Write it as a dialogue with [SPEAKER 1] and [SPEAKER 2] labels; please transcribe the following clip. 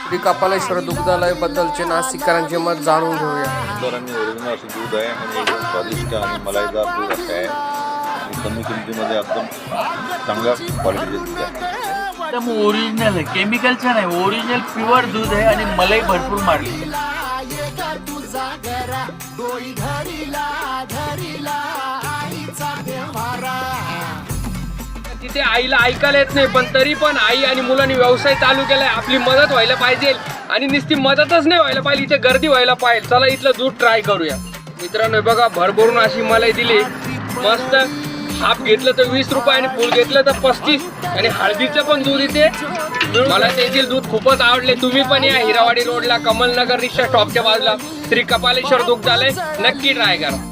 [SPEAKER 1] श्री कपालेश्वर दुग्धालय बद्दलचे नाशिककरांचे मत जाणून घेऊया.
[SPEAKER 2] ओरिजिनल असं दूध आहे आणि एकदम स्वादिष्ट आणि मलाईदार दूध असं आहे आणि कमी किमतीमध्ये एकदम चांगल्या क्वालिटीचे दूध आहे.
[SPEAKER 3] एकदम ओरिजिनल आहे, केमिकलचं नाही, ओरिजिनल प्युअर दूध आहे आणि मलाई भरपूर मारली.
[SPEAKER 4] तिथे आईला ऐकायला येत नाही, पण तरी पण आई आणि मुलांनी व्यवसाय चालू केलाय. आपली मदत व्हायला पाहिजे आणि नुसती मदतच नाही व्हायला पाहिजे, इथे गर्दी व्हायला पाहिजे. चला इथलं दूध ट्राय करूया. मित्रांनो बघा, भरभरून अशी मलाई दिली मस्त. हाफ घेतलं तर 20 रुपये आणि फुल घेतलं तर 35. आणि हळदीचं पण दूध इथे. मला तेथील दूध खूपच आवडले. तुम्ही पण या हिरावाडी रोडला कमलनगर रिक्षा स्टॉपच्या बाजूला श्री कपालेश्वर दुग्धालय नक्की ट्राय करा.